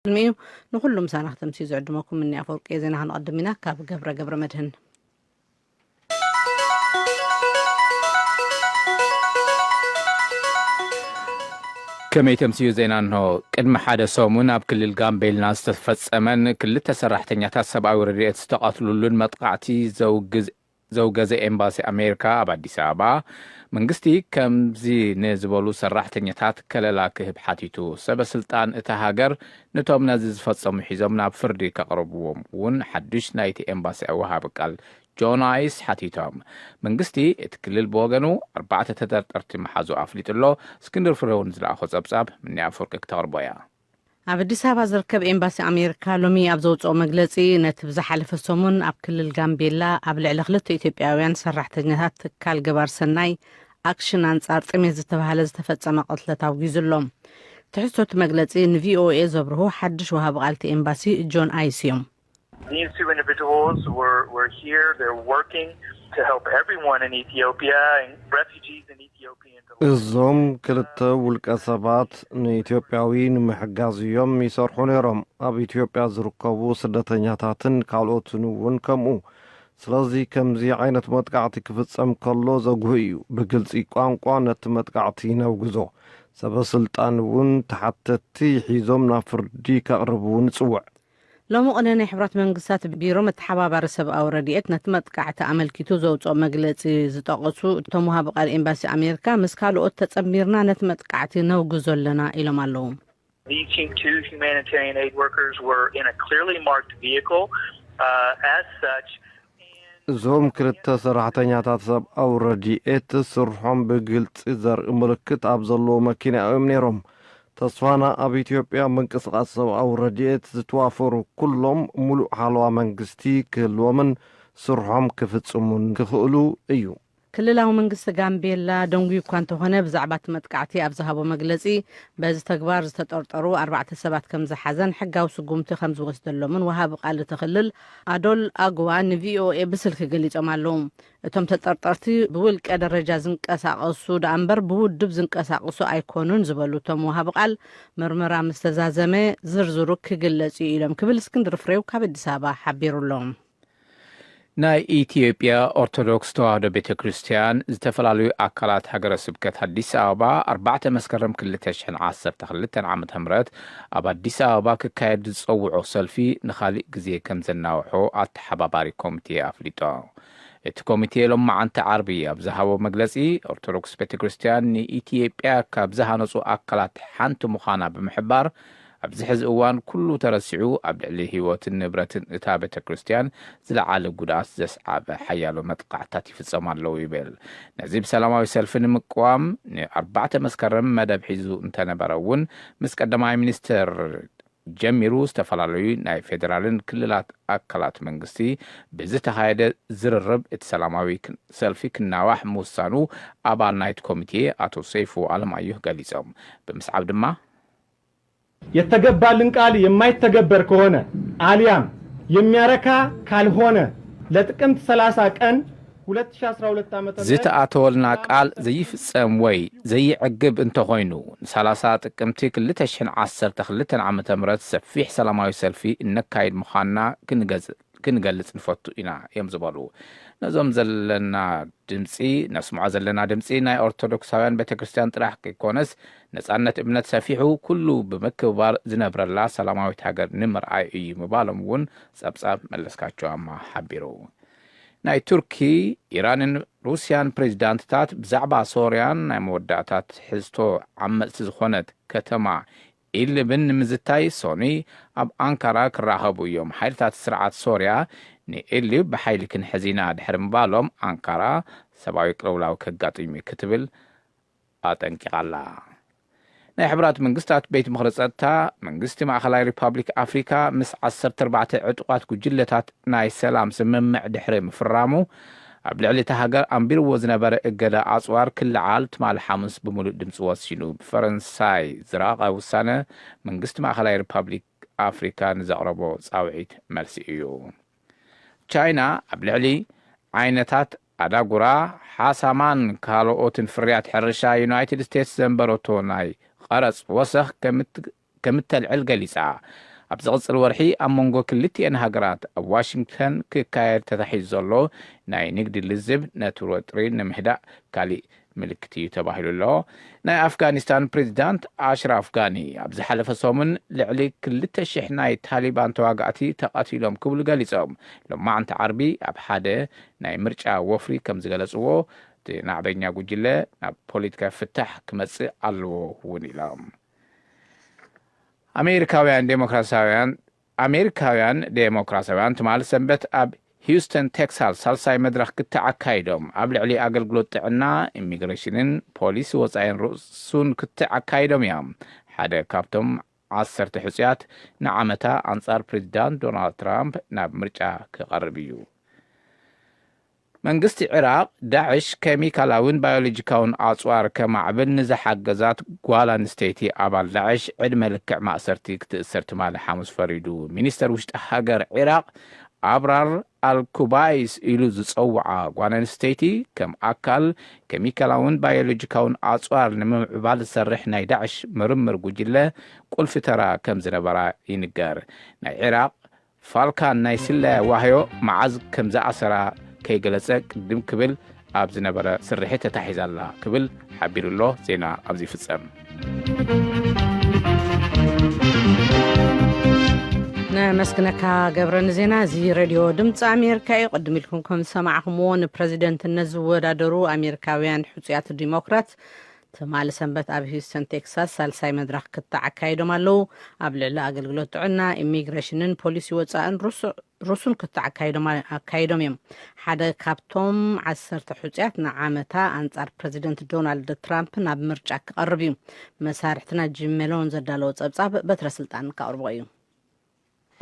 الميو نخلهم سنة تمسي زعدمكم مني أفوق إذن هنقدمنا كاب جبر مدهن كمي تمسيو زينا انه قدم حدا سومون اب كل الغامبيلنا استفصمن كل تسرحتنياتا سباوي ريت استقاتلولن مطقعتي زوجزي امباسي امريكا اب اديس ابابا منغستي كمزي نزبولو سرحتنياتات كللا كهب حاتيتو سب سلطان اتا هاجر نتوم نازي زفصمو حيزوم ناب فردي كقربوهم ون حدش نايتي امباسي اوهاب قال جونايس حاتيتهم منغستي اتكلل بوغنو 4 تترترتي محازو افليتلو اسكندر فرون زلاخو صبصاب من افرق كتغربويا ኣብ ኣዲስ ኣበባ ዝርከብ ኤምባሲ ኣሜሪካ ሎሚ ኣብ ዘውፅኦ መግለጺ ነቲ ብዝሓለፈ ሰሙን ኣብ ክልል ጋምቤላ ኣብ ልዕሊ 2 ኢትዮጵያውያን ሰራሕተኛታት ትካል ገባር ሰናይ ኣክሽን ኣንጻር ጥሜት ዝተባሃለ ዝተፈጸመ ቅትለት ኣውጊዙሎም ትሕዝቶት መግለጺ ንቪኦኤ ዘብርሁ ሓድሽ ወሃቢ ቃልቲ ኤምባሲ ጆን ኣይስ እዮም These two individuals were here. They're working to help everyone in Ethiopia and refugees in Ethiopia. እዞም ክልተ ውልቀ ሰባት ንኢትዮጵያዊን ምሕጋዝዮም ይሰርሑ ነይሮም ኣብ ኢትዮጵያ ዝርከቡ ስደተኛታትን ካልኦትን እውን ከምኡ ስለዚ ከምዚ ዓይነት መጥቃዕቲ ክፍጸም ከሎ ዘጉህ እዩ ብግልጺ ቋንቋ ነቲ መጥቃዕቲ ነውግዞ ሰበስልጣን እውን ተሓተቲ ሒዞም ናብ ፍርዲ ከቕርቡ ንጽውዕ لو مقنني حبرات منقصات بيرو متحبابار سبقاو رديئت نتمتقعت عملكيتو زوجو مجلسي زتاقصو تموها بقال إمباسي أمريكا مسكالو أتتصميرنا نتمتقعتي نوغزو لنا إلو مالوهم. These two humanitarian aid workers were in a clearly marked vehicle. As such, زوم كرتا سرحتنياتات سبقاو رديئت سرحهم بقلت إذر ملكت أبزلو مكينة أمنيرهم تصفانا اب ኢትዮጵያ መንቀሳቀስ ሰብአዊ ረድኤት ዝተዋፈሩ ኩሎም ሙሉእ ሓለዋ መንግስቲ ክህልዎምን ስርሖም ክፍጽሙን ክኽእሉ እዩ ክልላዊ መንግስቲ ጋምቤላ ደንጉ እኳ እንተኾነ ብዛዕባ መጥቃዕቲ ኣብ ዝሃቦ መግለጺ በዚ ተግባር ዝተጠርጠሩ 4 ሰባት ከም ዝሓዘን ሕጋዊ ስጉምቲ ከም ዝወስደሎምን ወሃቢ ቃል ተኽልል ኣዶል ኣግዋ ንቪኦኤ ብስልኪ ገሊጾም ኣለዉ እቶም ተጠርጠርቲ ብውልቀ ደረጃ ዝንቀሳቐሱ ዳእምበር ብውድብ ዝንቀሳቐሱ ኣይኮኑን ዝበሉ እቶም ወሃቢ ቃል ምርመራ ምስተዛዘመ ዝርዝሩ ክግለጽ ኢሎም ክብል እስክንድር ፍሬው ካብ ኣዲስ ኣበባ ሓቢሩሎም ናይ ኢትዮጵያ ኦርቶዶክስ ተዋህዶ ቤተክርስቲያን ዝተፈላልዩ ኣካላት ሃገረ ስብከት ኣዲስ ኣበባ 4 መስከረም 2012 ዓመተ ምህረት ኣብ ኣዲስ ኣበባ ክካየድ ዝጸውዖ ሰልፊ ንኻሊእ ግዜ ከም ዘናውሖ ኣተሓባባሪ ኮሚቴ ኣፍሊጦ እቲ ኮሚቴ ሎም ማዓንቲ ዓርቢ ኣብ ዝሃቦ መግለጺ ኦርቶዶክስ ቤተክርስቲያን ንኢትዮጵያ ካብ ዝሃነጹ ኣካላት ሓንቲ ምዃና ብምሕባር ኣብዚ ሕዚ እዋን ኩሉ ተረሲዑ ኣብ ልዕሊ ህይወትን ንብረትን እታ ቤተክርስቲያን ዝለዓለ ጉድኣት ዘስዓበ ሓያሎ መጥቃዕትታት ይፍጸሙ ኣለዉ ይብል ነዚ ብሰላማዊ ሰልፊ ንምቅዋም ን4 መስከረም መደብ ሒዙ እንተነበረ እውን ምስ ቀዳማይ ሚኒስትር ጀሚሩ ዝተፈላለዩ ናይ ፌደራልን ክልላት ኣካላት መንግስቲ ብዝተኻየደ ዝርርብ እቲ ሰላማዊ ሰልፊ ክናዋሕ ምውሳኑ ኣባል ናይቲ ኮሚቴ አቶ ሰይፉ አለማየሁ ገሊጾም ብምስዓብ ድማ የተገባልን ቃል የማይተገበር ከሆነ አሊያም የሚያረካ ካልሆነ ለጥቅምት 30 ቀን 2012 ዓመተ ምህረት ዝተኣተወልና ቃል ዘይፍጸም ወይ ዘይዕግብ እንተኾይኑ 30 ጥቅምቲ 2012 ዓመተ ምህረት ሰፊሕ ሰላማዊ ሰልፊ እነካይድ ምዃንና ክንገልጽ ንፈቱ ኢና እዮም ዝበሉ ነዞም ዘለና ድምጺ ነስምዖ ዘለና ድምጺ ናይ ኦርቶዶክሳውያን ቤተክርስቲያን ጥራሕ ከይኮነስ ነጻነት እምነት ሰፊሑ ኩሉ ብምክባር ዝነብረላ ሰላማዊት ሃገር ንምርኣይ እዩ ምባሎም እውን ጸብጻብ መለስካቸውማ ሓቢሩ ናይ ቱርኪ ኢራንን ሩስያን ፕሬዚዳንትታት ብዛዕባ ሶርያን ናይ መወዳእታት ሕዝቶ ዓመፅቲ ዝኾነት ከተማ ኢድሊብን ንምዝታይ ሶኒ ኣብ አንካራ ክራኸቡ እዮም ሓይልታት ስርዓት ሶርያ ንኢድሊብ ብሓይሊ ክንሕዚና ድሕሪ ምባሎም አንካራ ሰብኣዊ ቅልውላው ከጋጥም ክትብል ኣጠንቂቓላ ናይ ሕብራት መንግስታት ቤት ምኽሪ ጸጥታ መንግስቲ ማእኸላይ ሪፓብሊክ ኣፍሪካ ምስ 14 ዕጡቃት ጉጅለታት ናይ ሰላም ስምምዕ ድሕሪ ምፍራሙ ኣብ ልዕሊ እታ ሃገር ኣንቢርዎ ዝነበረ እገዳ ኣጽዋር ክልዓል ትማል ሓሙስ ብምሉእ ድምፂ ወሲኑ ብፈረንሳይ ዝረቐ ውሳነ መንግስቲ ማእኸላይ ሪፓብሊክ ኣፍሪካ ንዘቕረቦ ጻውዒት መልሲ እዩ ቻይና ኣብ ልዕሊ ዓይነታት ኣዳጉራ ሓሳማን ካልኦትን ፍርያት ሕርሻ ዩናይትድ ስቴትስ ዘንበረቶ ናይ ቀረጽ ወሰኽ ከምተልዕል ገሊጻ ኣብ ዝቕፅል ወርሒ ኣብ መንጎ ክልቲአን ሃገራት ኣብ ዋሽንግተን ክካየድ ተታሒዙ ዘሎ ናይ ንግዲ ልዝብ ነቲ ወጥሪ ንምሕዳእ ካሊእ ምልክት እዩ ተባሂሉ ኣሎ። ናይ ኣፍጋኒስታን ፕሬዚዳንት ኣሽራፍ ጋኒ ኣብ ዝሓለፈ ሰሙን ልዕሊ 2,000 ናይ ታሊባን ተዋጋእቲ ተቐቲሎም ክብሉ ገሊፆም ሎማዓንቲ ዓርቢ ኣብ ሓደ ናይ ምርጫ ወፍሪ ከም ዝገለጽዎ እቲ ናዕበኛ ጉጅለ ናብ ፖለቲካ ፍታሕ ክመጽእ ኣለዎ እውን ኢሎም። ኣሜሪካውያን ዴሞክራሳውያን ትማል ሰንበት ኣብ ሂውስተን ቴክሳስ ሳልሳይ መድረኽ ክትዓካይዶም ኣብ ልዕሊ ኣገልግሎት ጥዕና ኢሚግሬሽንን ፖሊስ ወፃኢን ርእሱን ክትዓካይዶም እዮም። ሓደ ካብቶም 10 ሕፁያት ንዓመታ ኣንጻር ፕሬዚዳንት ዶናልድ ትራምፕ ናብ ምርጫ ክቐርብ እዩ። መንግስቲ ዕራቅ ዳዕሽ ኬሚካላውን ባዮሎጂካውን ኣጽዋር ከማዕብል ንዝሓገዛት ጓል ኣንስተይቲ ኣባል ዳዕሽ ዕድመ ልክዕ ማእሰርቲ ክትእሰር ትማል ሐሙስ ፈሪዱ። ሚኒስተር ውሽጢ ሃገር ዕራቅ አብራር አልኩባይስ ኢሉ ዝጸውዓ ጓል ኣንስተይቲ ከም ኣካል ኬሚካላውን ባዮሎጂካውን ኣጽዋር ንምዕባል ዝሰርሕ ናይ ዳዕሽ ምርምር ጉጅለ ቁልፊ ተራ ከም ዝነበራ ይንገር። ናይ ዕራቅ ፋልካን ናይ ስለያ ዋህዮ መዓዝ ከም ዝኣሰራ ከይገለጸ ቅድም ክብል ኣብ ዝነበረ ስርሒት ተታሒዛላ ክብል ሓቢሩሎ ዜና ኣብዚ ፍጸም። نمسكنك قبرن زينا زي راديو دمت أمريكا يقدم لكم كم سمعكمون بريزيدنت النزوة دادرو أمريكاويان حسيات الديمقراط تمال سنبت أب هيوستن تكساس سالساي مدرخ كتا عكايدو مالو قبل لا أقلقلوت عنا إميغريشنن بوليسي وطاقن روسون كتا عكايدو ميم حدا كابتوم عسرت حسيات نعامتا أنصار بريزيدنت دونالد ترامب ناب مرجعك قربيم مسارحتنا جميلون زدالو تبصاب بترسلتان كأربغيو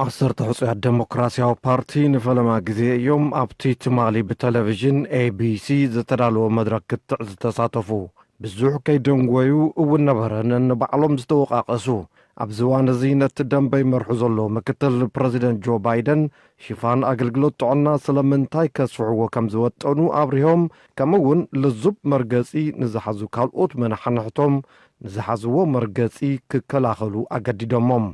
10 ሕፁያት ዴሞክራሲያዊ ፓርቲ ንፈለማ ግዜ እዮም ኣብቲ ትማሊ ብቴሌቭዥን ABC ዝተዳለወ መድረክ ክትዕ ዝተሳተፉ ብዙሕ ከይደንጎዩ እውን ነበረ ነንባዕሎም ዝተወቃቀሱ ኣብዚ እዋን እዚ ነቲ ደንበይ መርሑ ዘሎ ምክትል ፕሬዚደንት ጆ ባይደን ሽፋን ኣገልግሎት ጥዕና ስለምንታይ ከስፍሕዎ ከም ዝወጠኑ ኣብሪሆም ከምኡውን ልዙብ መርገፂ ንዝሓዙ ካልኦት መናሕንሕቶም ንዝሓዝዎ መርገፂ ክከላኸሉ ኣገዲዶሞም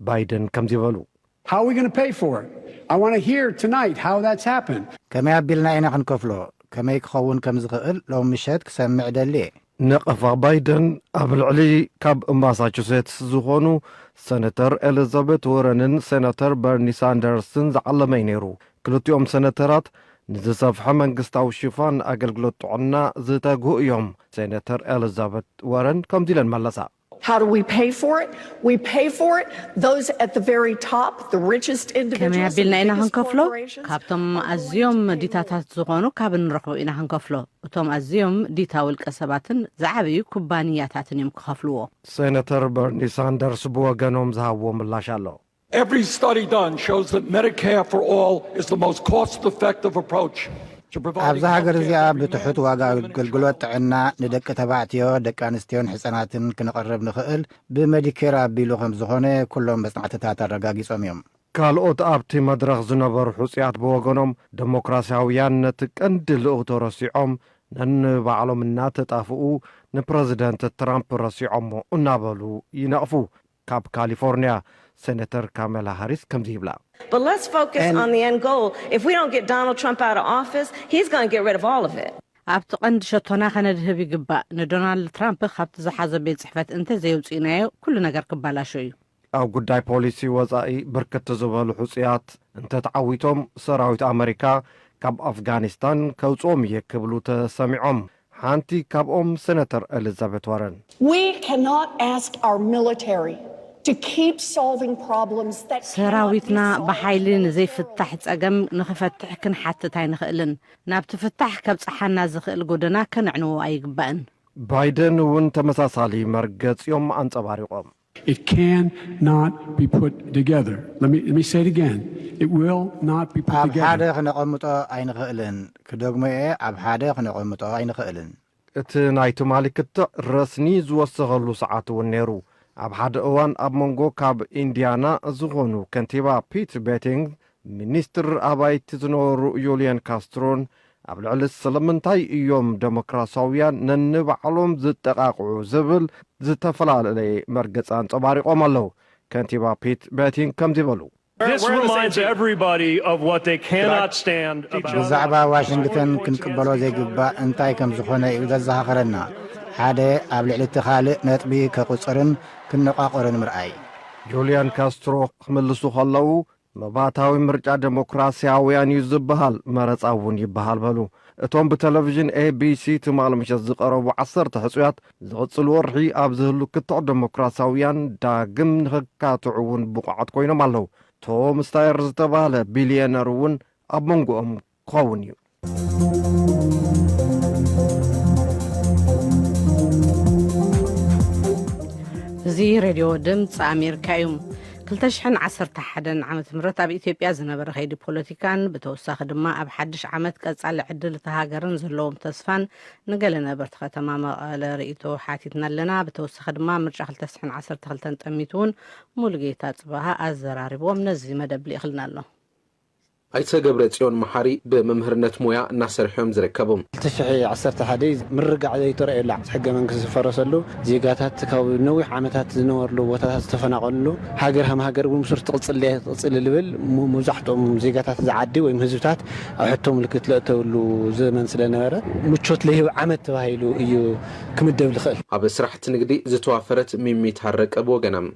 ባይደን ከምዚ ይበሉ How are we going to pay for it? I want to hear tonight how that's happened. كما يبلنا إنا خنكفلو كما يكخون كم زغل لو مشهد كسمع دلي نقفا بايدن قبل علي كاب ماساتشوستس زغونو سنتر إليزابيث وورنن سنتر برني ساندرسن زعلمين يرو كلتيوم سنترات نزصفح منقستاو شيفان أقلقلو طعنا زتاقو يوم سنتر إليزابيث وورن كم ديلن ملسا How do we pay for it? We pay for it. Those at the very top, the richest individuals. كما يبلنا إنا هنكفلو كابتم أزيوم ديتاتات زغونو كابن رخو إنا هنكفلو وتم أزيوم ديتاول كسباتن زعبي كوبانياتاتن يمكخفلوه سيناتر برني ساندرس بوغانوم زهاوو ملاشالو Every study done shows that Medicare for all is the most cost-effective approach. ኣብዚ ሃገር እዚኣ ብትሑት ዋጋ ኣገልግሎት ጥዕና ንደቂ ተባዕትዮ ደቂ ኣንስትዮን ህፃናትን ክንቐርብ ንኽእል ብሜዲኬር ኣቢሉ ከም ዝኾነ ኩሎም መጽናዕትታት ኣረጋጊጾም እዮም ካልኦት ኣብቲ መድረኽ ዝነበሩ ሕፁያት ብወገኖም ዴሞክራሲያውያን ነቲ ቀንዲ ልእኽቶ ረሲዖም ነንባዕሎም እናተጣፍኡ ንፕረዚደንት ትራምፕ ረሲዖሞ እናበሉ ይነቕፉ ካብ ካሊፎርኒያ Senator Kamala Harris comes here. But let's focus on the end goal. If we don't get Donald Trump out of office, he's going to get rid of all of it. أبتقند شتونا خنا دهبي قبا ندونالد ترامب خبط زحازة بيت صحفات انت زي وصينايو كل نقر قبالا شوي أو قداي بوليسي وزائي بركة زبال حسيات انت تعويتهم سراويت أمريكا كاب أفغانستان كوزوم يكبلو تسمعهم حانتي كاب سنتر إليزابيث وارن We cannot ask our military to keep solving problems that سراويتنا بحايلين زي فتح تساقم نخفتح كن حتى تاين خقلن نابت فتح كبس حنا زخقل قدنا كنعنو أي قبان بايدن وانت مساسالي مرقز يوم أنت باريقوم It cannot be put together. Let me say it again. It will not be put ኣብ together. ሓደ ክነቐምጦ ኣይንኽእልን ክደግሞ እየ ኣብ ሓደ ክነቐምጦ ኣይንኽእልን እቲ ናይ ትማሊ ክትዕ ረስኒ ዝወሰኸሉ ሰዓት እውን ነይሩ ኣብ ሓደ እዋን ኣብ መንጎ ካብ ኢንዲያና ዝኾኑ ከንቲባ ፒት ቤቲንግ ሚኒስትር ኣባይቲ ዝነበሩ ዩልያን ካስትሮን ኣብ ልዕሊ ስለምንታይ እዮም ዴሞክራሲያውያን ነንባዕሎም ዝጠቃቅዑ ዝብል ዝተፈላለየ መርገፂ አንጸባሪቆም ኣለዉ ከንቲባ ፒት ቤቲንግ ከም ዝበሉ This reminds everybody of what they cannot stand about. ብዛዕባ ዋሽንግተን ክንቅበሎ ዘይግባእ እንታይ ከም ዝኾነ እዩ ዘዘኻኽረና ሓደ ኣብ ልዕሊ እቲ ካልእ ነጥቢ ከቁፅርን ክነቋቆርን ምርኣይ ጁልያን ካስትሮ ክምልሱ ከለዉ መባታዊ ምርጫ ዴሞክራሲያውያን እዩ ዝበሃል መረፃ እውን ይበሃል በሉ እቶም ብቴሌቪዥን ABC ትማል ምሸት ዝቐረቡ 10 ሕፁያት ዝቕፅል ወርሒ ኣብ ዝህሉ ክትዕ ዴሞክራሲያውያን ዳግም ንኽካትዑ እውን ብቑዓት ኮይኖም ኣለዉ ቶም ስታየር ዝተባሃለ ቢልዮነር እውን ኣብ መንጎኦም ክኸውን እዩ እዚ ሬድዮ ድምፂ ኣሜሪካ እዩ 2011 ዓመት ምረት ኣብ ኢትዮጵያ ዝነበረ ኸይዲ ፖለቲካን ብተወሳኺ ድማ ኣብ ሓድሽ ዓመት ቀጻሊ ዕድል ተሃገርን ዘለዎም ተስፋን ንገለ ነበርቲ ከተማ መቐለ ርእይቶ ሓቲትና ኣለና ብተወሳኺ ድማ ምርጫ 2012 ጠሚቱን ሙሉጌታ ጽባሃ ኣዘራሪቦም ነዚ መደብ ይኽልና ኣሎ ኣይተ ገብረ ጽዮን መሐሪ በመምህርነት ሞያ እናሰርሖም ዝርከቡም 2011 ምርጋዕ ዘይተረኣየላ ሕገ መንግስቲ ዝፈረሰሉ ዜጋታት ካብ ነዊሕ ዓመታት ዝነበርሉ ቦታታት ዝተፈናቀሉ ሃገር ሃገር ብምስር ትቕፅል ልብል መብዛሕትኦም ዜጋታት ዝዓዲ ወይ ህዝብታት ኣብ ሕቶም ምልክት ለእተውሉ ዘመን ስለነበረ ምቾት ለይብ ዓመት ተባሂሉ እዩ ክምደብ ልኽእል ኣብ ስራሕቲ ንግዲ ዝተዋፈረት ሚሚት ሃረቀብ ወገናም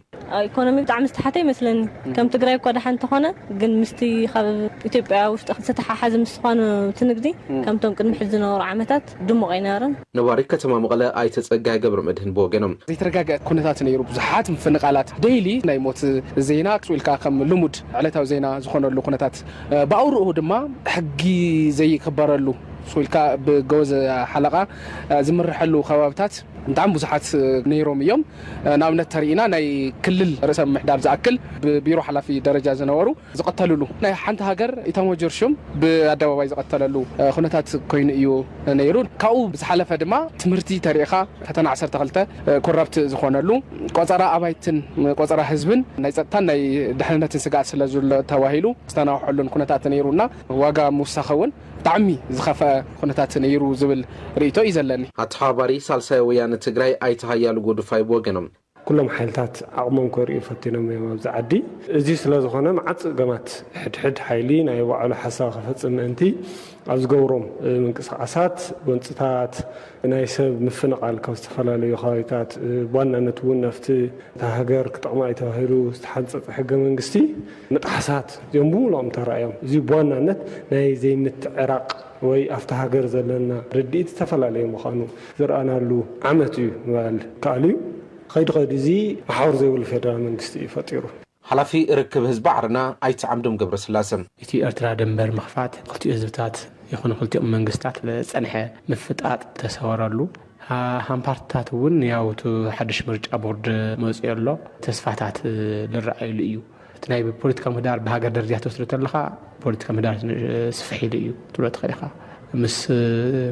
ኢኮኖሚ ብጣዕሚ ዝተሓተ ይመስለኒ ከም ትግራይ እኳ ደሓን ተኾነ ግን ምስቲ ካብ ኢትዮጵያ ውሽጥ ዝተሓሓዘ ምስኾነ ትንግዲ ከምቶም ቅድሚ ሕዚ ዝነበሩ ዓመታት ድሙቕ ኣይነበረን ነዋሪ ከተማ መቐለ ኣይተጸጋይ ገብረ መድህን ብወገኖም ዘይተረጋገአ ኩነታት ነይሩ ብዙሓት ምፍንቃላት ዴይሊ ናይ ሞት ዜና ክጽልካ ከም ልሙድ ዕለታዊ ዜና ዝኾነሉ ኩነታት ባውሩኡ ድማ ሕጊ ዘይክበረሉ ስዊልካ ብገወዝ ሓለቃ ዝምርሐሉ ከባቢታት ብጣዕሚ ብዙሓት ነይሮም እዮም ንኣብነት ተሪኢና ናይ ክልል ርእሰ ምሕዳር ዝኣክል ብቢሮ ሓላፊ ደረጃ ዝነበሩ ዝቐተልሉ ናይ ሓንቲ ሃገር ኢታሞጀርሹም ብኣደባባይ ዝቐተለሉ ኩነታት ኮይኑ እዩ ነይሩ ካብኡ ዝሓለፈ ድማ ትምህርቲ ተሪኢኻ ፈተና 12 ኮራፕት ዝኾነሉ ቆፀራ ኣባይትን ቆፀራ ህዝብን ናይ ጸጥታን ናይ ድሕንነትን ስጋት ስለ ዘሎ ተባሂሉ ዝተናውሐሉን ኩነታት ነይሩና ዋጋ ምውሳኸውን ብጣዕሚ ዝኸፈአ ኩነታት ነይሩ ዝብል ርእይቶ እዩ ዘለኒ ኣተሓባሪ ሳልሳይ ወያነ ትግራይ ኣይተሃያሉ ጎድፋይ ብወገኖም ኩሎም ሓይልታት ዓቕሞም ከርእዩ ፈቲኖም እዮም ኣብዚ ዓዲ እዚ ስለ ዝኾነ መዓፅ ገማት ሕድሕድ ሓይሊ ናይ ባዕሉ ሓሳብ ክፈፅም ምእንቲ ኣብ ዝገብሮም ምንቅስቃሳት ጎንፅታት ናይ ሰብ ምፍንቃል ካብ ዝተፈላለዩ ከባቢታት ብዋናነት እውን ናብቲ ሃገር ክጠቕማ ተባሂሉ ዝተሓንፀፀ ሕገ መንግስቲ ምጥሓሳት እዚኦም ብምልኦም ተረኣዮም እዚ ብዋናነት ናይ ዘይምትዕራቕ ወይ ኣብቲ ሃገር ዘለና ርድኢት ዝተፈላለዩ ምዃኑ ዝረኣናሉ ዓመት እዩ ምባል ከኣል እዩ خيد زي محاور زي الفدرال منجستي فطيرو حلفي ركب حزب عرنا ايت عمدم قبر سلاسم ايتي ارترا دنبر مخفات قلتي حزبتات يكون قلتي منجستات لصنحه مفطاط تسورالو هام بارتات ون ياوتو حدش مرجع بورد موصيلو تسفاتات للرأي ليو تناي بوليتيكا مدار بهاجر درجات وصلتلخا بوليتيكا مدار سفحي ليو تلوت خليخا مس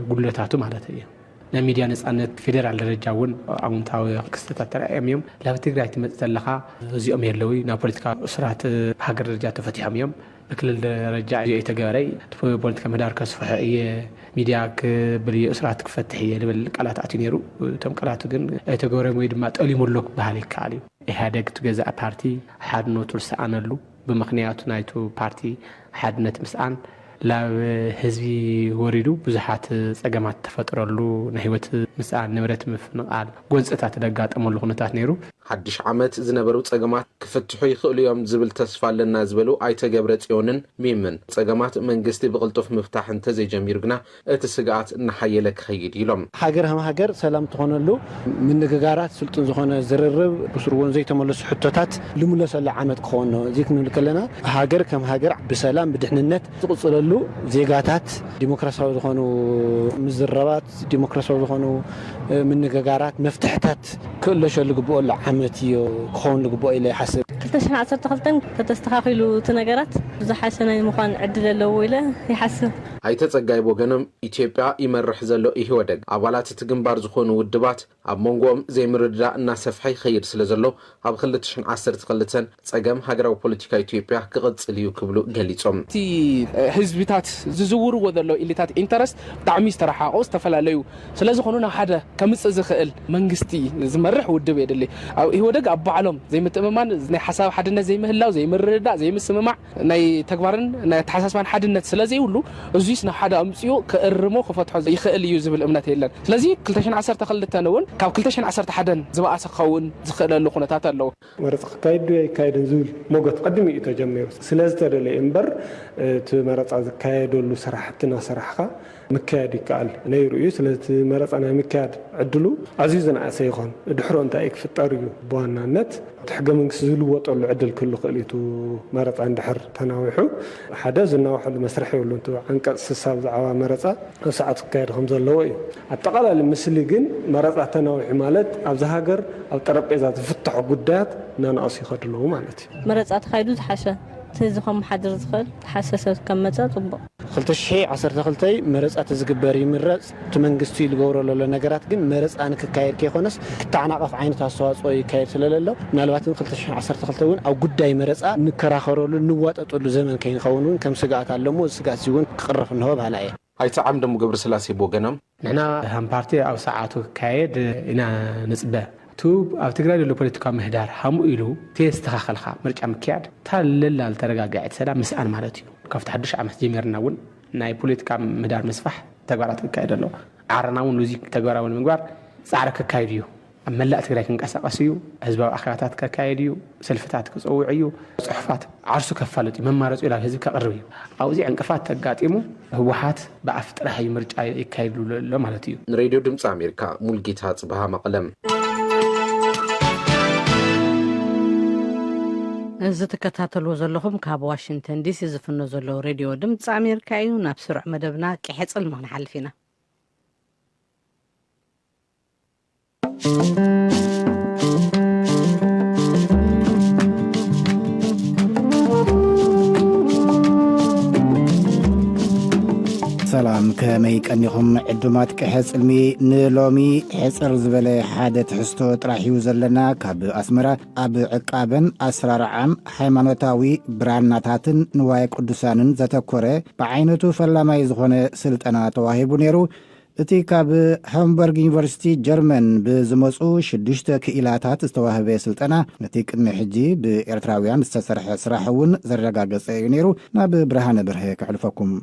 قلتاتو معناتها نميديا نسأنت فيدرال درجاون عمتاوي كستات ترأيهم لا بتقدر تمثلها زيهم يلوي نابوليتيكا أسرات هاجر درجات فتحهم يوم بكل الرجاء يتجاري تفوي بوليتيكا مدار كسفحية ميدياك بري أسرات كفتحية اللي بالقلات أتنيرو تم قلات جن يتجاري ميد ما تقولي ملوك بهالك كالي هذاك تجزء بارتي حد نوتر سأنلو بمقنعات نايتو بارتي حد نتمسأن لا حزبي وريدو بزحات صقمات تفطرلو نهيوت مسأل نبرت مفنقال غونصታት ደጋጠመሉ ሁነታት ነይሩ حدش عمت ዝነበሩ صقمات ክፍትሑ ይኽእሉ እዮም ዝብል ተስፋ ኣለና ዝበሉ ኣይተገብረ ጽዮንን ሚምን صقمات መንግስቲ ብቕልጡፍ ምፍታሕ እንተ ዘይጀሚሩ ግና እቲ ስጋት እናሓየለ ክኸይድ ኢሎም ሃገር ሰላም ትኾነሉ ምንግጋራት ስልጡን ዝኾነ ዝርርብ ብስርዎን ዘይተመለሱ ሕቶታት ልሙለሰለ ዓመት ክኾን ነው እዚ ክንብል ከለና ሃገር ከም ሃገር ብሰላም ብድሕንነት ዝቕፅለሉ ዜጋታት ዲሞክራሲያዊ ዝኾኑ ምዝረባት ዲሞክራሲያዊ ዝኾኑ ምንግጋራት መፍትሕታት ክእለሸሉ ግብኦሉ ዓመት እዩ ክኾን ግብኦ ኢለ ይሓስብ 2012 ተተስተኻኺሉ እቲ ነገራት ብዙሓት ሰናይ ምዃን ዕድል ኣለዎ ኢለ ይሓስብ ኣይተጸጋይ ወገኖም ኢትዮጵያ ይመርሕ ዘሎ ኢህወደግ ኣባላት እቲ ግንባር ዝኾኑ ውድባት ኣብ መንጎኦም ዘይምርድዳእ እናሰፍሐ ይኸይድ ስለ ዘሎ ኣብ 2012 ጸገም ሃገራዊ ፖለቲካ ኢትዮጵያ ክቕጽል እዩ ክብሉ ገሊጾም እቲ ህዝብታት ዝዝውርዎ ዘሎ ኢሊታት ኢንተረስት ብጣዕሚ ዝተረሓቑ ዝተፈላለዩ ስለ ዝኾኑ ናብ ሓደ ከምጽእ ዝኽእል መንግስቲ ዝመርሕ ውድብ የድሊ ኣብ ኢህወደግ ኣብ ባዕሎም ዘይምትእምማን ናይ ሓሳብ ሓድነት ዘይምህላው ዘይምርድዳእ ዘይምስምማዕ ናይ ተግባርን ናይ ተሓሳስባን ሓድነት ስለ ዘይብሉ እዙይስ ናብ ሓደ ኣምጽኡ ክእርሞ ክፈትሖ ይኽእል እዩ ዝብል እምነት የለን ስለዚ 2012 እውን ካብ 2011 ዝበኣሰ ክኸውን ዝኽእለሉ ኩነታት ኣለዎ መረፃ ክካየድ ይካየድን ዝብል ሞገት ቀድሚ እዩ ተጀሚሩ ስለዝተደለየ እምበር እቲ መረፃ ዝካየደሉ ስራሕትና ስራሕካ ምክያድ ይከኣል ነይሩ እዩ ስለዚ መረፃ ናይ ምክያድ ዕድሉ ኣዝዩ ዝነኣሰ ይኾን ድሕሮ እንታይ ክፍጠር እዩ ብዋናነት እቲ ሕገ መንግስቲ ዝልወጠሉ ዕድል ክህሉ ክእል እዩ መረፃ እንድሕር ተናዊሑ ሓደ ዝናውሐሉ መስርሕ የብሉ እንቱ ዓንቀጽ 60 ብዛዕባ መረፃ ኣብ ሰዓት ክካየድ ከም ዘለዎ እዩ ኣጠቓላሊ ምስሊ ግን መረፃ ተናዊሑ ማለት ኣብዚ ሃገር ኣብ ጠረጴዛ ዝፍትሑ ጉዳያት እናንኣሱ ይኸድለዉ ማለት እዩ መረፃ ተኻይዱ ዝሓሸ ተዝኸም ሓድር ዝኽእል ሓሰሰት ከም መጻ ጽቡቕ 2012 መረፃ ተዝግበር ይምረጽ እቲ መንግስቲ ዝገብሮ ዘሎ ነገራት ግን መረፃ ንክካየድ ከይኾነስ ክተዓናቐፍ ዓይነት ኣስተዋጽኦ ይካየድ ስለሌሎ ምናልባት 2012 እውን ኣብ ጉዳይ መረፃ ንከራኸረሉ ንዋጠጠሉ ዘመን ከይኸውን እውን ከም ስጋኣት ኣለሞ ስጋኣት እውን ክቕረፍ እንሆ ባህላ እየ ኣይተ ዓምደሙ ገብረ ስላሴ ብወገኖም ንሕና ሃም ፓርቲ ኣብ ሰዓቱ ክካየድ ኢና ንጽበ ቱብ ኣብ ትግራይ ዘሎ ፖለቲካዊ ምህዳር ሃሙ ኢሉ ተስተኻኸልኻ ምርጫ ምክያድ ታለላ ተረጋጋዒት ሰላም ምስኣን ማለት እዩ ካብቲ ሓድሽ ዓመት ጀሚርና እውን ናይ ፖለቲካ ምህዳር ምስፋሕ ተግባራት ክካየድ ኣሎ ዓረና እውን እዚ ተግባራዊ ምግባር ጻዕሪ ክካየድ እዩ ኣብ መላእ ትግራይ ክንቀሳቀስ እዩ ህዝባዊ ኣኼባታት ክካየድ እዩ ሰልፍታት ክጽውዕ እዩ ጽሑፋት ዓርሱ ከፋልጥ እዩ መማረጽ ኢላ ህዝብ ከቕርብ እዩ ኣብዚ ዕንቅፋት ተጋጢሙ ህወሓት ብኣፍ ጥራሕ ምርጫ ይካየድሉ ኣሎ ማለት እዩ ሬድዮ ድምፂ ኣሜሪካ ሙልጌታ ጽባሃ መቐለም እዚ ተከታተልዎ ዘለኹም ካብ ዋሽንግተን ዲሲ ዝፍኖ ዘሎ ሬድዮ ድምፂ ኣሜሪካ እዩ ናብ ስሩዕ መደብና ቅሕፅል ንሓልፍ ኢና ሰላም ከመይ ቀኒኹም ዕዱማት ቅሕፅልሚ ንሎሚ ሕፅር ዝበለ ሓደ ትሕዝቶ ጥራሕዩ ዘለና ካብ ኣስመራ ኣብ ዕቃበን ኣስራርዓን ሃይማኖታዊ ብራናታትን ንዋየ ቅዱሳንን ዘተኮረ ብዓይነቱ ፈላማይ ዝኾነ ስልጠና ተዋሂቡ ነይሩ እቲ ካብ ሃምበርግ ዩኒቨርሲቲ ጀርመን ብዝመፁ 6 ክኢላታት ዝተዋህበ ስልጠና ነቲ ቅድሚ ሕጂ ብኤርትራውያን ዝተሰርሐ ስራሕ እውን ዘረጋገፀ እዩ ነይሩ ናብ ብርሃነ ብርሀ ክሕልፈኩም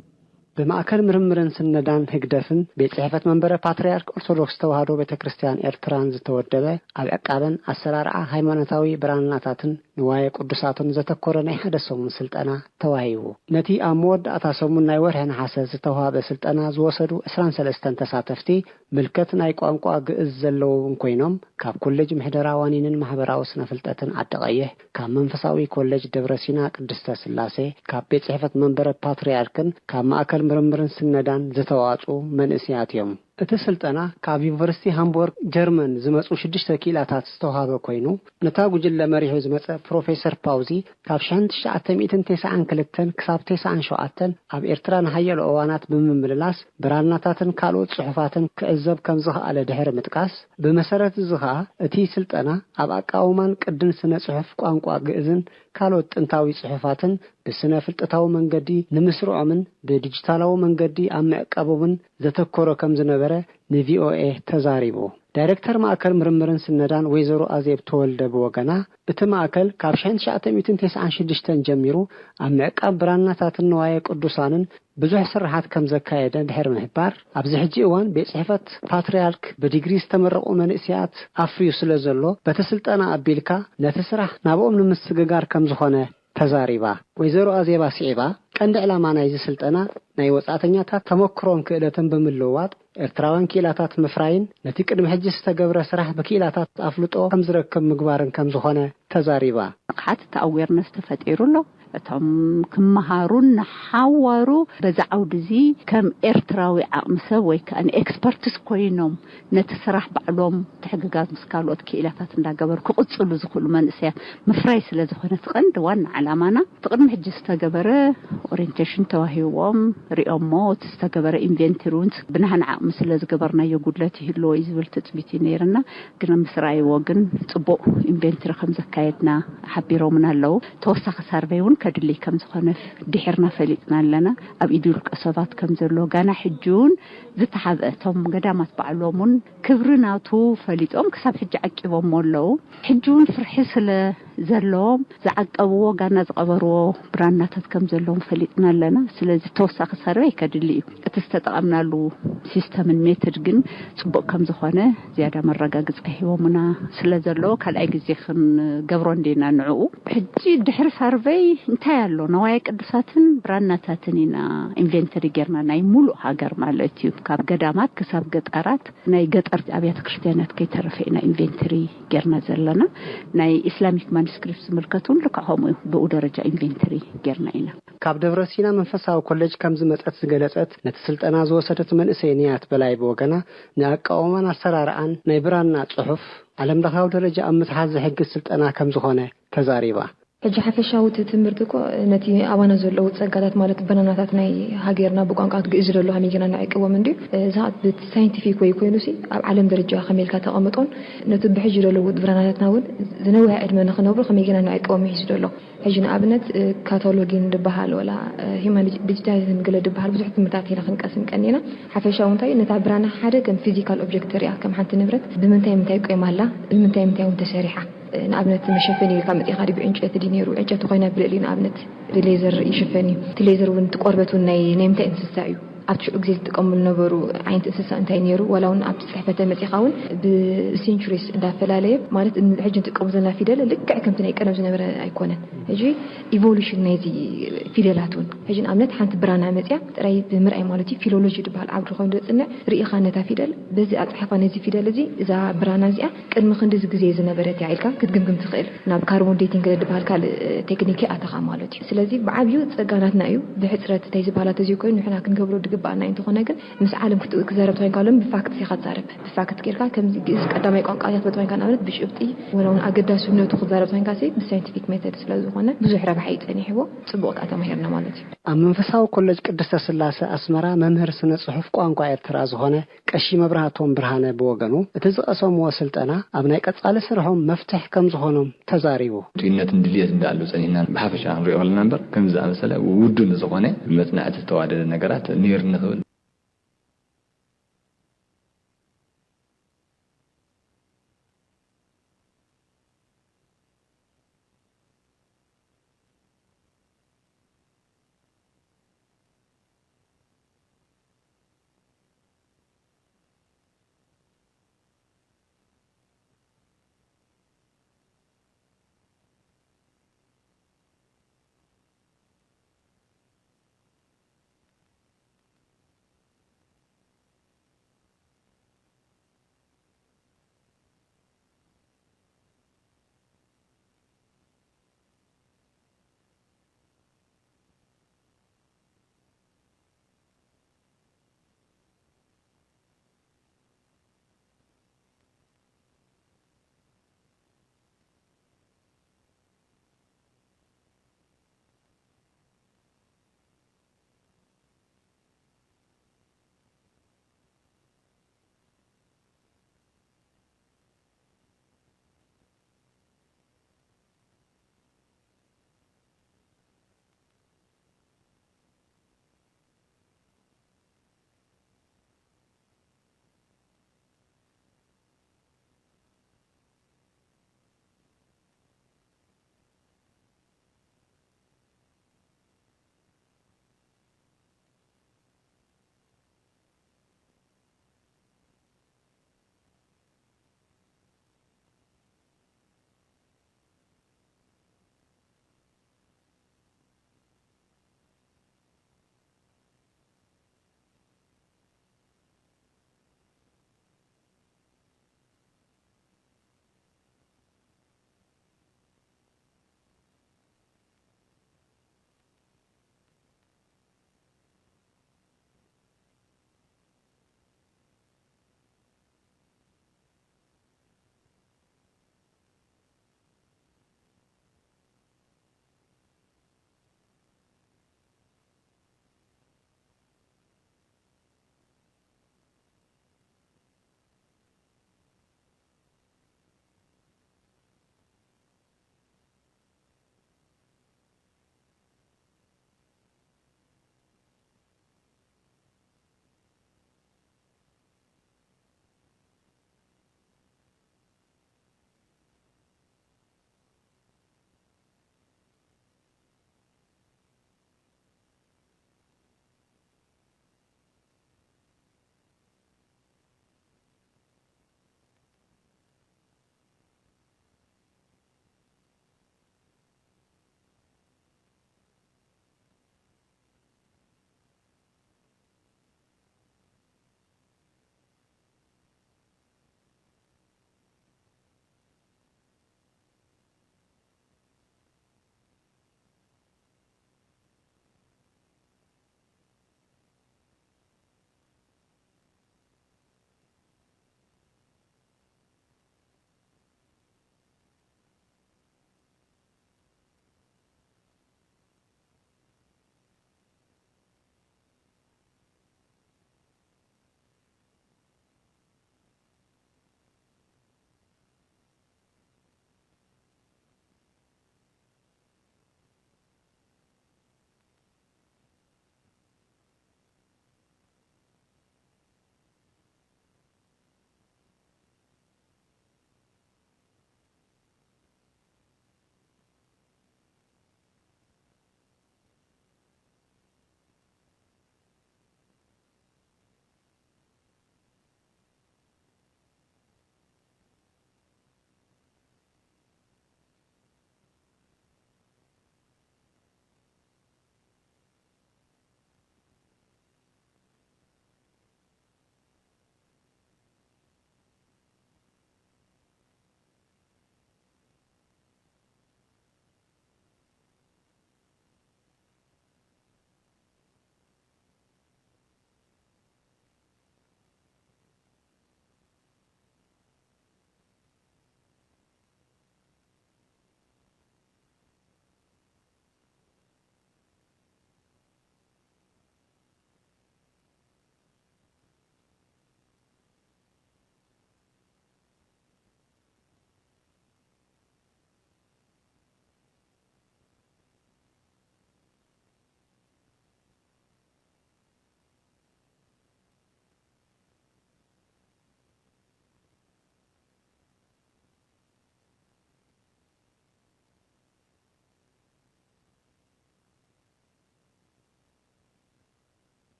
በማዕከል ምርምርን ስነዳን ህግደፍን ቤት ጽሕፈት መንበረ ፓትርያርክ ኦርቶዶክስ ተዋህዶ ቤተክርስቲያን ኤርትራን ዝተወደበ ኣብ ዕቃበን ኣሰራርዓ ሃይማኖታዊ ብራናታትን ንዋየ ቅዱሳትን ዘተኮረ ናይ ሓደ ሰሙን ስልጠና ተዋሂቡ ነቲ ኣብ መወዳእታ ሰሙን ናይ ወርሒ ነሓሰ ዝተዋህበ ስልጠና ዝወሰዱ 23 ተሳተፍቲ ምልከት ናይ ቋንቋ ግዕዝ ዘለዎም ኮይኖም ካብ ኮሌጅ ምሕደራ ዋኒንን ማሕበራዊ ስነ ፍልጠትን ዓዲ ቀይሕ ካብ መንፈሳዊ ኮሌጅ ደብረ ሲና ቅድስተ ስላሴ ካብ ቤት ጽሕፈት መንበረ ፓትርያርክን ካብ ማዕከል ምርምርን ስነዳን ዝተዋጹ መንእስያት እዮም እቲ ስልጠና ካብ ዩኒቨርሲቲ ሃምቡርግ ጀርመን ዝመጹ 6 ኪላታት ዝተዋህበ ኮይኑ ነታ ጉጅለ መሪሑ ዝመጸ ፕሮፌሰር ፓውዚ ካብ 1992 ክሳብ 97 ኣብ ኤርትራ ንሃየሎ እዋናት ብምምልላስ ብራናታትን ካልኦት ጽሑፋትን ክዕዘብ ከም ዝኽኣለ ድሕሪ ምጥቃስ ብመሰረት እዚ ኸኣ እቲ ስልጠና ኣብ ኣቃውማን ቅድን ስነ ጽሑፍ ቋንቋ ግዕዝን ካልኦት ጥንታዊ ጽሑፋትን ብስነ ፍልጠታዊ መንገዲ ንምስርዖምን ብዲጂታላዊ መንገዲ ኣብ ምዕቃቦምን ዘተኮረ ከም ዝነበረ ንቪኦኤ ተዛሪቡ ዳይሬክተር ማዕከል ምርምርን ስነዳን ወይዘሮ ኣዜብ ተወልደ ብወገና እቲ ማዕከል ካብ 1996 ጀሚሩ ኣብ ምዕቃብ ብራናታትን ንዋየ ቅዱሳንን ብዙሕ ስራሓት ከም ዘካየደ ድሕሪ ምሕባር ኣብዚ ሕጂ እዋን ቤት ጽሕፈት ፓትርያርክ ብዲግሪ ዝተመረቑ መንእስያት ኣፍርዩ ስለ ዘሎ በቲ ስልጠና ኣቢልካ ነቲ ስራሕ ናብኦም ንምስግጋር ከም ዝኾነ ተዛሪባ ወይዘሮ ኣዜባ ሲዒባ ቀንዲ ዕላማ ናይዚ ስልጠና ናይ ወጻእተኛታት ተመክሮን ክእለትን ብምልውዋጥ ኤርትራውያን ኪላታት ምፍራይን ነቲ ቅድሚ ሕጂ ዝተገብረ ስራሕ ብኪላታት ኣፍልጦ ከም ዝረክብ ምግባርን ከም ዝኾነ ተዛሪባ حتى أويرنس تفتيرو له እቶም ክመሃሩን ሓዋሩ በዛ ዓውዲ እዚ ከም ኤርትራዊ ዓቕምሰብ ወይ ከኣን ኤክስፐርትስ ኮይኖም ነቲ ስራሕ ባዕሎም ተሕግጋዝ ምስካልኦት ክኢላታት እንዳገበሩ ክቕፅሉ ዝኽእሉ መንእሰያት ምፍራይ ስለ ዝኾነ ትቐንዲ ዋና ዓላማና ትቕድሚ ሕጂ ዝተገበረ ኦሪንቴሽን ተዋሂቦም ሪኦሞ ዝተገበረ ኢንቨንተሪውን ብናህን ዓቕሚ ስለ ዝገበርናዮ ጉድለት ይህልዎ እዩ ዝብል ትፅቢት ነይርና ግን ምስራይዎ ግን ፅቡቅ ኢንቨንተሪ ከም ዘካየድና ሓቢሮምና ኣለዉ ተወሳኺ ሰርቬይውን كدلي كم زخنف دحرنا فليتنا لنا أب إدول كسبات كم زلوا جانا حجون زت حبتهم قدامات بعلومون كبرنا تو فليتهم كسب حج عكبهم مولو حجون فرحس زلهم زعق أبوه جانا زقبروا برانا تكم زلهم فليتنا لنا سلزي توسخ سري كدلي تستطعمنا له سيستم المتر جن سبق كم زخنة زيادة مرة جاز أهيومنا سلزلوا كلا يجزيخن جبرون دينا نعو حجي دحر سرفي انتهالو نوايا قدساتن براناتاتنينا انفنتري جرنا ناي مولو هاجر مالتيو كاب قدامات كساب قطارات ناي قطار ابيات كريستيانات كي ترفينا انفنتري جرنا زلنا ناي اسلاميك مانسكريبتس ملكتون لقاهم بو درجه انفنتري جرناينا كاب دبرسينا منفساو كولج كم زمصت زغلصت نتسلطنا زوسدت منسينيات بلاي بوغنا ناقاومنا سراران ناي برانا صحف علم دخاو درجه امس حاز حق السلطنا كم زخونه تزاريبا እጅ ሓፈሻውት ትምርትኮ ነቲ ኣባና ዘለዎ ጸጋታት ማለት በናናታት ናይ ሃገርና ብቋንቋት ግዕዝ ዘሎ ሃሚገና ናይቀወም እንዲ ዛት ሳይንቲፊክ ወይ ኮይኑሲ ኣብ ዓለም ደረጃ ከመልካ ተቐምጦን ነቲ ብሕጅ ዘለዎ በናናታትና እውን ዝነውያ ዕድመ ንኽነብሩ ከመልካ ናይቀወም ይሕዝ ዘሎ ሕጂ ንኣብነት ካታሎጊ እንደበሃል ወላ ሂማን ዲጂታል ገለ ድበሃል ብዙሕ ትምርታት ኢና ክንቀስም ቀኒና ሓፈሻው እንታይ ነታ ብራና ሓደ ከም ፊዚካል ኦብጀክት ሪያ ከም ሓንቲ ንብረት ብምንታይ ቆይማላ ብምንታይ ተሰሪሓ نابنت مشفني كم إخاري بعنشة دينيرو عنشة خوينا بلقلين نابنت بليزر يشفني تليزر وانت قربت وناي نيمت انسسايو أبتش أجزيت تقمل نبرو عين تأسس أنتينيرو ولو أن أبتش حفة متيخاون بسينشوريس دا فلالي مالت إن الحجة تقمزنا في دلة لك كم تنايك أنا بزنا برا أيقونا هجي إيفولوشن نازي في دلاتون هجي أمنت حنت برانا متيا رأي بمرأي مالتي فيلولوجي دبال عبد الخوين دوت إنه رئي خانة في دل بزي أتحفة نازي في دل زي إذا برانا زي كان مخندز جزء زنا برا تعيلك كتجمجم تخيل ناب كاربون ديتينج دبال كال تكنيكي أتخا مالتي سلازي بعبيو تجاراتنا أيو بحسرة تيزي بالات زي كون نحنا كنقبلو بأنا أنت خناجن مس عالم كزارب توين كلام بفاكت في خزارب بفاكت كيركا كم قدام يكون قاعدة بتوين كان أولد بشوفتي ولو أقدر سنة تخزارب توين كاسي بالساينتفيك ميثود سلازو خنا بزح ربع حيت أني حبوا تبوك أتم هيرنا مالتي أمم فساو كلج قدست سلاسة أسمرا ممهر سنة صحف قوان قاعد تراز هنا كشي مبرهاتهم برهانة بوجنو تزقصهم وصلت أنا أبنائك أتصال سرهم مفتح كم زهونهم تزاريبو تينات ندليات ندالو سنينا بحافش عن ريال نمبر كم زعل سلا وودن زغونه بمتنعت التوعد النجارات نير نخل